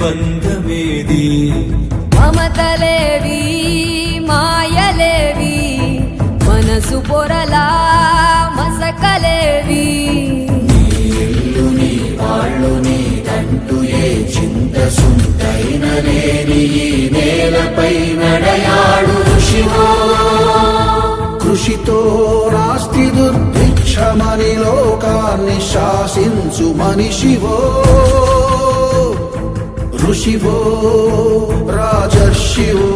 బంధమేది మమతలేవి మాయలేవి మనసు పొరలా మసకలేవి నీ వాళ్ళు నీదంటూ ఏ చింత సుంతైన లేని ఈ నేలపై నడయాడు ఋషివో కృషితో నాస్తి దుర్భిక్షమని లోకాన్ని శాసించు మనిషివో ఋషివో రాజర్షివో